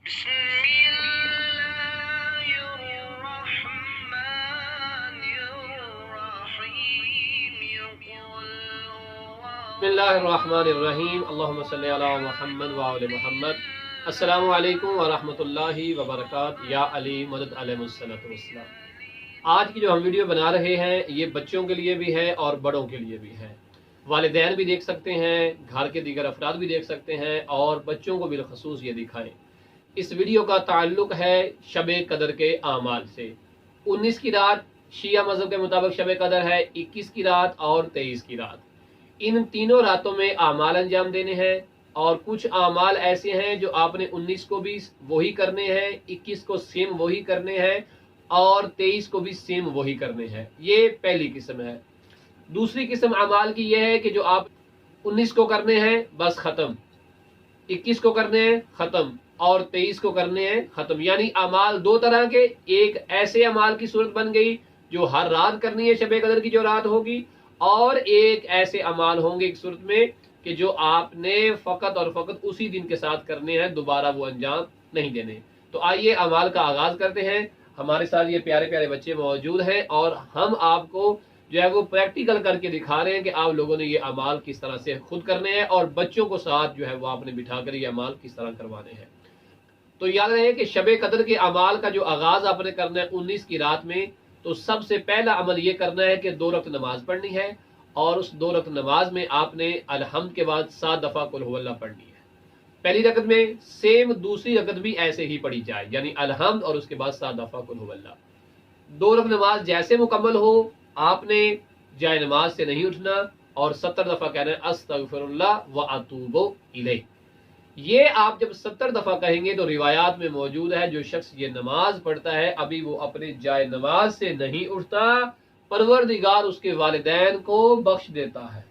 بسم اللہ الرحمن الرحیم اللہم صلی علی محمد وآل محمد۔ السلام علیکم ورحمۃ اللہ وبرکاتہ۔ یا علی مدد علیہ السلام۔ آج کی جو ہم ویڈیو بنا رہے ہیں یہ بچوں کے لیے بھی ہے اور بڑوں کے لیے بھی ہے، والدین بھی دیکھ سکتے ہیں، گھر کے دیگر افراد بھی دیکھ سکتے ہیں اور بچوں کو بالخصوص یہ دکھائیں۔ اس ویڈیو کا تعلق ہے شب قدر کے اعمال سے۔ 19 کی رات شیعہ مذہب کے مطابق شب قدر ہے، 21 کی رات اور 23 کی رات۔ ان تینوں راتوں میں اعمال انجام دینے ہیں اور کچھ اعمال ایسے ہیں جو آپ نے 19 کو بھی وہی کرنے ہیں، 21 کو سیم وہی کرنے ہیں اور 23 کو بھی سیم وہی کرنے ہیں۔ یہ پہلی قسم ہے۔ دوسری قسم اعمال کی یہ ہے کہ جو آپ 19 کو کرنے ہیں بس ختم، 21 کو کرنے ہیں ختم اور 23 کو کرنے ہیں ختم۔ یعنی اعمال دو طرح کے، ایک ایسے اعمال کی صورت بن گئی جو ہر رات کرنی ہے شب قدر کی جو رات ہوگی، اور ایک ایسے اعمال ہوں گے ایک صورت میں کہ جو آپ نے فقط اور فقط اسی دن کے ساتھ کرنے ہیں، دوبارہ وہ انجام نہیں دینے۔ تو آئیے اعمال کا آغاز کرتے ہیں۔ ہمارے ساتھ یہ پیارے پیارے بچے موجود ہیں اور ہم آپ کو جو ہے وہ پریکٹیکل کر کے دکھا رہے ہیں کہ آپ لوگوں نے یہ اعمال کس طرح سے خود کرنے ہیں اور بچوں کو ساتھ جو ہے وہ آپ نے بٹھا کر یہ اعمال کس طرح کروانے ہیں۔ تو یاد رہے کہ شب قدر کے اعمال کا جو آغاز آپ نے کرنا ہے 19 کی رات میں، تو سب سے پہلا عمل یہ کرنا ہے کہ 2 رکعت نماز پڑھنی ہے اور اس 2 رکعت نماز میں آپ نے الحمد کے بعد 7 دفعہ قل هو اللہ پڑھنی ہے۔ پہلی رکعت میں سیم دوسری رکعت بھی ایسے ہی پڑھی جائے، یعنی الحمد اور اس کے بعد 7 دفعہ قل هو اللہ۔ 2 رکعت نماز جیسے مکمل ہو آپ نے جائے نماز سے نہیں اٹھنا اور 70 دفعہ کہنا ہے استغفر اللہ واتوب الیہ۔ یہ آپ جب 70 دفعہ کہیں گے تو روایات میں موجود ہے جو شخص یہ نماز پڑھتا ہے ابھی وہ اپنے جائے نماز سے نہیں اٹھتا، پروردگار اس کے والدین کو بخش دیتا ہے،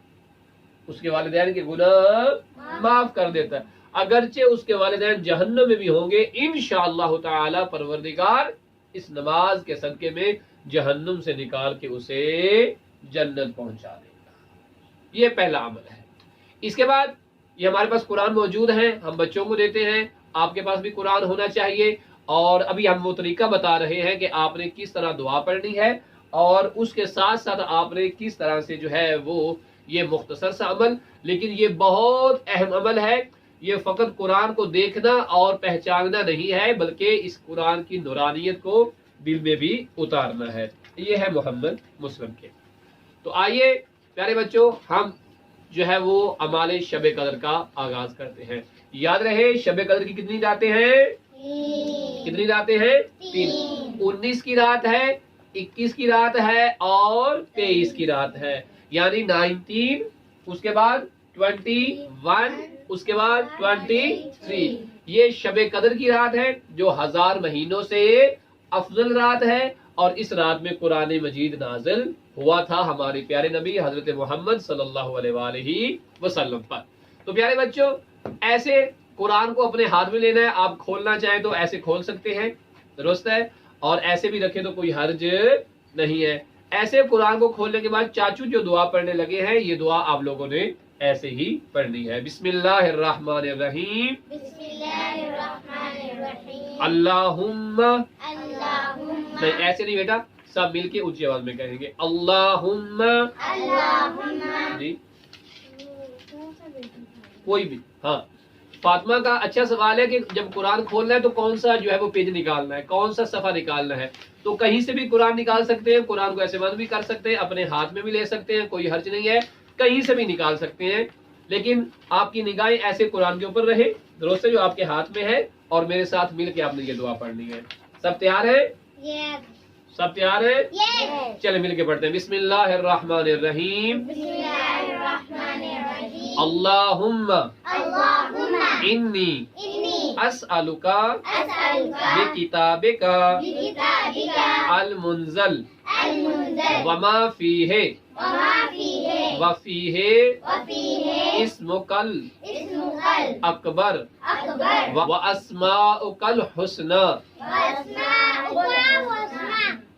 اس کے والدین کے گناہ معاف کر دیتا ہے۔ اگرچہ اس کے والدین جہنم میں بھی ہوں گے، انشاءاللہ تعالی پروردگار اس نماز کے صدقے میں جہنم سے نکال کے اسے جنت پہنچا دے گا۔ یہ پہلا عمل ہے۔ اس کے بعد یہ ہمارے پاس قرآن موجود ہیں، ہم بچوں کو دیتے ہیں، آپ کے پاس بھی قرآن ہونا چاہیے، اور ابھی ہم وہ طریقہ بتا رہے ہیں کہ آپ نے کس طرح دعا پڑھنی ہے اور اس کے ساتھ ساتھ آپ نے کس طرح سے جو ہے وہ یہ مختصر سا عمل، لیکن یہ بہت اہم عمل ہے۔ یہ فقط قرآن کو دیکھنا اور پہچاننا نہیں ہے بلکہ اس قرآن کی نورانیت کو دل میں بھی اتارنا ہے۔ یہ ہے محمد مسلم کے۔ تو آئیے پیارے بچوں ہم جو ہے وہ اعمال شب قدر کا آغاز کرتے ہیں۔ یاد رہے شب قدر کی کتنی راتیں ہیں؟ کتنی راتیں ہیں؟ 3۔ 19 کی رات ہے، 21 کی رات ہے اور 23 کی رات ہے، یعنی 19، اس کے بعد 21، اس کے بعد 23۔ یہ شب قدر کی رات ہے جو 1000 مہینوں سے افضل رات ہے، اور اس رات میں قرآن مجید نازل ہوا تھا ہمارے پیارے نبی حضرت محمد صلی اللہ علیہ وآلہ وسلم پر۔ تو پیارے بچوں ایسے قرآن کو اپنے ہاتھ میں لینا ہے، آپ کھولنا چاہیں تو ایسے کھول سکتے ہیں، درست ہے، اور ایسے بھی رکھے تو کوئی حرج نہیں ہے۔ ایسے قرآن کو کھولنے کے بعد چاچو جو دعا پڑھنے لگے ہیں یہ دعا آپ لوگوں نے ایسے ہی پڑھنی ہے۔ بسم اللہ الرحمن الرحیم، اللہم، نہیں ایسے نہیں بیٹا، سب مل کے اونچی آواز میں کہیں گے اللہم، جی کوئی بھی۔ ہاں فاطمہ کا اچھا سوال ہے کہ جب قرآن کھولنا ہے تو کون سا جو ہے وہ پیج نکالنا ہے، کون سا صفحہ نکالنا ہے؟ تو کہیں سے بھی قرآن نکال سکتے ہیں، قرآن کو ایسے بند بھی کر سکتے ہیں، اپنے ہاتھ میں بھی لے سکتے ہیں، کوئی حرج نہیں ہے، کہیں سے بھی نکال سکتے ہیں، لیکن آپ کی نگاہیں ایسے قرآن کے اوپر رہے، درست ہے، جو آپ کے ہاتھ میں ہے، اور میرے ساتھ مل کے آپ نے یہ دعا پڑھنی ہے۔ سب تیار ہے؟ سب تیار ہے؟ چلے مل کے پڑھتے ہیں۔ بسم اللہ الرحمن الرحیم، اللہم انی اسألکا بکتابکا المنزل وما فیہ وفیہ اسمک الاکبر واسماؤک الحسنی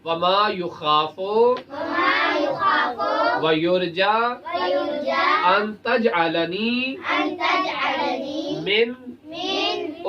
وما یخاف ویرجا ان تجعلنی من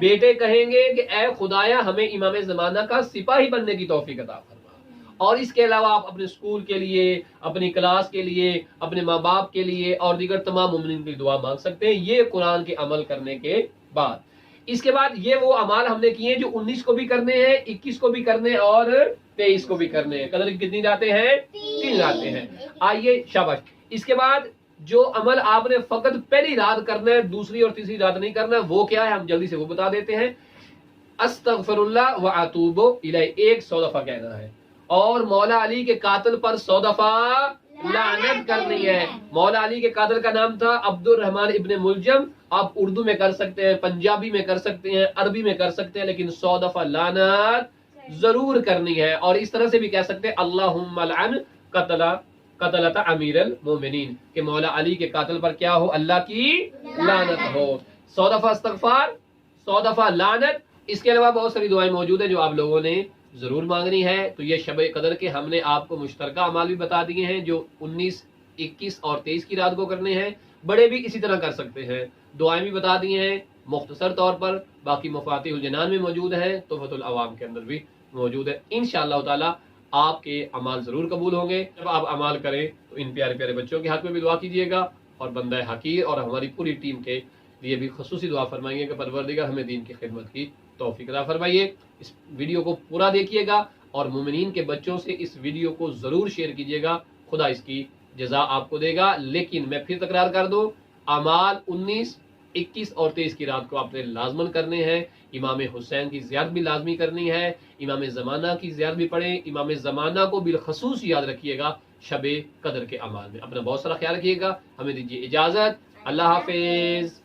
بیٹے کہیں گے کہ اے خدایا ہمیں امام زمانہ کا سپاہی بننے کی توفیق عطا فرما، اور اس کے علاوہ آپ اپنے اسکول کے لیے، اپنی کلاس کے لیے، اپنے ماں باپ کے لیے اور دیگر تمام مومنین کی دعا مانگ سکتے ہیں، یہ قرآن کے عمل کرنے کے بعد۔ اس کے بعد یہ وہ اعمال ہم نے کیے ہیں جو 19 کو بھی کرنے ہیں، 21 کو بھی کرنے ہیں اور 23 کو بھی کرنے ہیں۔ قدر کی کتنی راتیں ہیں؟ 3 راتیں ہیں۔ آئیے شاباش۔ اس کے بعد جو عمل آپ نے فقط پہلی رات کرنا ہے، دوسری اور تیسری رات نہیں کرنا، وہ کیا ہے ہم جلدی سے وہ بتا دیتے ہیں۔ استغفر اللہ و اتوب الیہ، ایک 100 دفعہ کہنا ہے، اور مولا علی کے قاتل پر 100 دفعہ لعنت کرنی ہے۔ مولا علی کے قاتل کا نام تھا عبد الرحمن ابن ملجم۔ آپ اردو میں کر سکتے ہیں، پنجابی میں کر سکتے ہیں، عربی میں کر سکتے ہیں، لیکن 100 دفعہ لعنت ضرور کرنی ہے۔ اور اس طرح سے بھی کہہ سکتے ہیں اللہم لعن قتلۃ امیر المومنین، کہ مولا علی کے قاتل پر کیا ہو؟ اللہ کی لعنت ہو۔ 100 دفعہ استغفار، 100 دفعہ لعنت۔ اس کے علاوہ بہت ساری دعائیں موجود ہیں جو آپ لوگوں نے ضرور مانگنی ہے۔ تو یہ شب قدر کے ہم نے آپ کو مشترکہ اعمال بھی بتا دیے ہیں جو 19، 21 اور 23 کی رات کو کرنے ہیں، بڑے بھی اسی طرح کر سکتے ہیں۔ دعائیں بھی بتا دی ہیں مختصر طور پر، باقی مفاتیح الجنان میں موجود ہیں، تحفۃ العوام کے اندر بھی موجود ہے۔ انشاءاللہ تعالی آپ کے اعمال ضرور قبول ہوں گے۔ جب آپ اعمال کریں تو ان پیارے پیارے بچوں کے حق میں بھی دعا کیجیے گا، اور بندہ حقیر اور ہماری پوری ٹیم کے لیے بھی خصوصی دعا فرمائیے کہ پروردگار ہمیں دین کی خدمت کی توفیق عطا فرمائیے۔ اس ویڈیو کو پورا دیکھیے گا اور مومنین کے بچوں سے اس ویڈیو کو ضرور شیئر کیجیے گا، خدا اس کی جزا آپ کو دے گا۔ لیکن میں پھر تکرار کر دوں، اعمال 19، 21 اور 23 کی رات کو آپ نے لازمن کرنے ہیں۔ امام حسین کی زیارت بھی لازمی کرنی ہے، امام زمانہ کی زیارت بھی پڑھیں، امام زمانہ کو بالخصوص یاد رکھیے گا شب قدر کے اعمال میں۔ اپنا بہت سارا خیال رکھیے گا، ہمیں دیجیے اجازت، اللہ حافظ۔